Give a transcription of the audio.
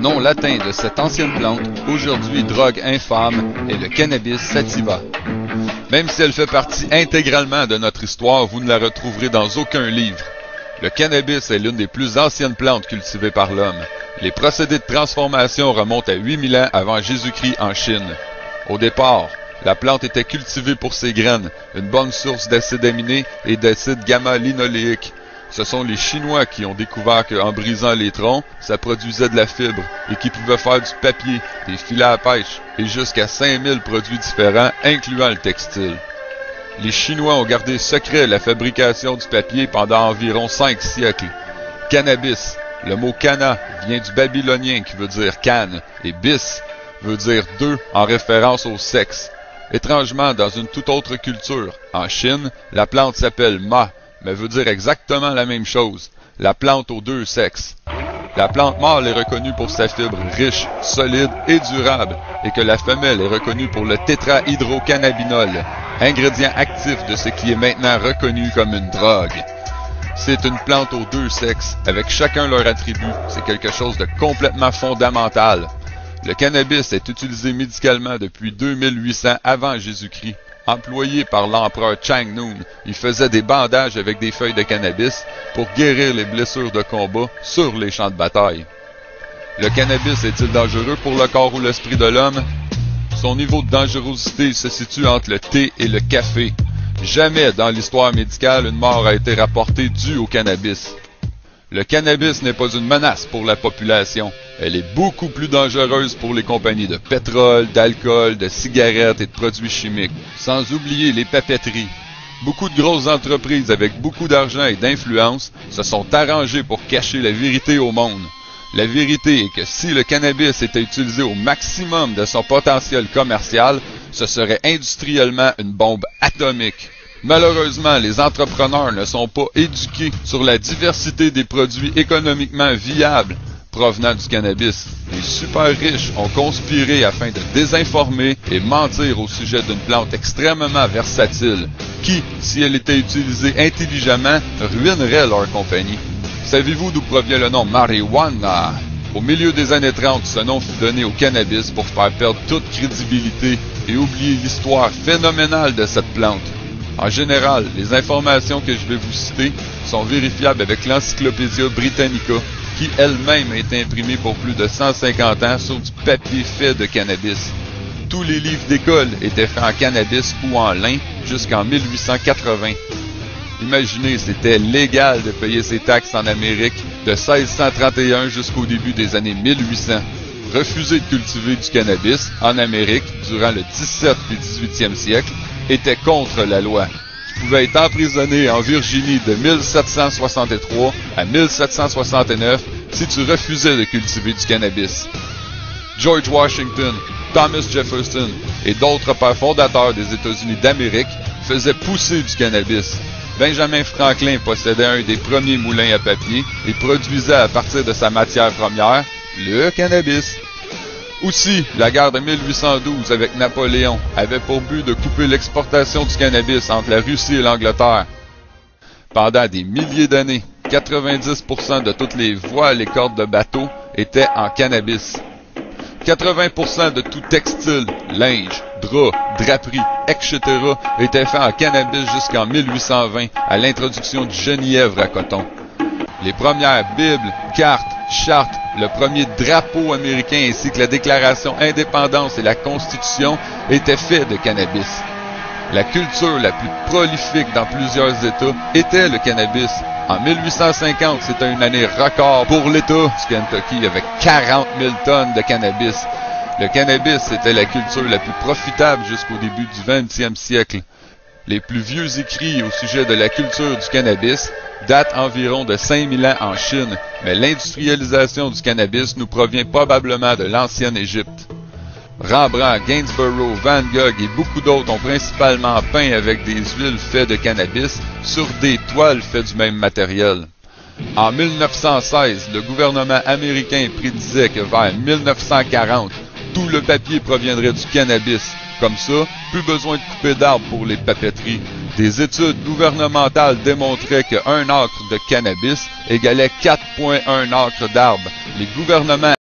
nom latin de cette ancienne plante, aujourd'hui drogue infâme, est le cannabis sativa. Même si elle fait partie intégralement de notre histoire, vous ne la retrouverez dans aucun livre. Le cannabis est l'une des plus anciennes plantes cultivées par l'homme. Les procédés de transformation remontent à 8000 ans avant Jésus-Christ en Chine. Au départ, la plante était cultivée pour ses graines, une bonne source d'acides aminés et d'acide gamma-linoléique. Ce sont les Chinois qui ont découvert qu'en brisant les troncs, ça produisait de la fibre et qui pouvaient faire du papier, des filets à pêche et jusqu'à 5000 produits différents, incluant le textile. Les Chinois ont gardé secret la fabrication du papier pendant environ 5 siècles. Cannabis, le mot canna vient du babylonien qui veut dire canne et bis veut dire deux en référence au sexe. Étrangement, dans une toute autre culture, en Chine, la plante s'appelle ma, mais veut dire exactement la même chose, la plante aux deux sexes. La plante mâle est reconnue pour sa fibre riche, solide et durable, et que la femelle est reconnue pour le tétrahydrocannabinol, ingrédient actif de ce qui est maintenant reconnu comme une drogue. C'est une plante aux deux sexes, avec chacun leur attribut, c'est quelque chose de complètement fondamental. Le cannabis est utilisé médicalement depuis 2800 avant Jésus-Christ. Employé par l'empereur Chang-Nun, il faisait des bandages avec des feuilles de cannabis pour guérir les blessures de combat sur les champs de bataille. Le cannabis est-il dangereux pour le corps ou l'esprit de l'homme? Son niveau de dangerosité se situe entre le thé et le café. Jamais dans l'histoire médicale une mort a été rapportée due au cannabis. Le cannabis n'est pas une menace pour la population. Elle est beaucoup plus dangereuse pour les compagnies de pétrole, d'alcool, de cigarettes et de produits chimiques. Sans oublier les papeteries. Beaucoup de grosses entreprises avec beaucoup d'argent et d'influence se sont arrangées pour cacher la vérité au monde. La vérité est que si le cannabis était utilisé au maximum de son potentiel commercial, ce serait industriellement une bombe atomique. Malheureusement, les entrepreneurs ne sont pas éduqués sur la diversité des produits économiquement viables provenant du cannabis. Les super riches ont conspiré afin de désinformer et mentir au sujet d'une plante extrêmement versatile, qui, si elle était utilisée intelligemment, ruinerait leur compagnie. Savez-vous d'où provient le nom marijuana? Au milieu des années 30, ce nom fut donné au cannabis pour faire perdre toute crédibilité et oublier l'histoire phénoménale de cette plante. En général, les informations que je vais vous citer sont vérifiables avec l'Encyclopédia Britannica, qui elle-même a été imprimée pour plus de 150 ans sur du papier fait de cannabis. Tous les livres d'école étaient faits en cannabis ou en lin jusqu'en 1880. Imaginez, c'était légal de payer ses taxes en Amérique de 1631 jusqu'au début des années 1800. Refuser de cultiver du cannabis en Amérique durant le 17 et 18e siècle était contre la loi. Tu pouvais être emprisonné en Virginie de 1763 à 1769 si tu refusais de cultiver du cannabis. George Washington, Thomas Jefferson et d'autres pères fondateurs des États-Unis d'Amérique faisaient pousser du cannabis. Benjamin Franklin possédait un des premiers moulins à papier et produisait à partir de sa matière première, le cannabis. Aussi, la guerre de 1812 avec Napoléon avait pour but de couper l'exportation du cannabis entre la Russie et l'Angleterre. Pendant des milliers d'années, 90% de toutes les voiles et cordes de bateaux étaient en cannabis. 80% de tout textile, linge, drap, draperie, etc. était fait en cannabis jusqu'en 1820 à l'introduction du genièvre à coton. Les premières Bibles, cartes, chartes, le premier drapeau américain ainsi que la Déclaration d'indépendance et la Constitution étaient faits de cannabis. La culture la plus prolifique dans plusieurs États était le cannabis. En 1850, c'était une année record pour l'État du Kentucky avec 40 000 tonnes de cannabis. Le cannabis était la culture la plus profitable jusqu'au début du 20e siècle. Les plus vieux écrits au sujet de la culture du cannabis datent environ de 5000 ans en Chine, mais l'industrialisation du cannabis nous provient probablement de l'ancienne Égypte. Rembrandt, Gainsborough, Van Gogh et beaucoup d'autres ont principalement peint avec des huiles faites de cannabis sur des toiles faites du même matériel. En 1916, le gouvernement américain prédisait que vers 1940, tout le papier proviendrait du cannabis. Comme ça, plus besoin de couper d'arbres pour les papeteries. Des études gouvernementales démontraient que 1 acre de cannabis égalait 4,1 acres d'arbres. Les gouvernements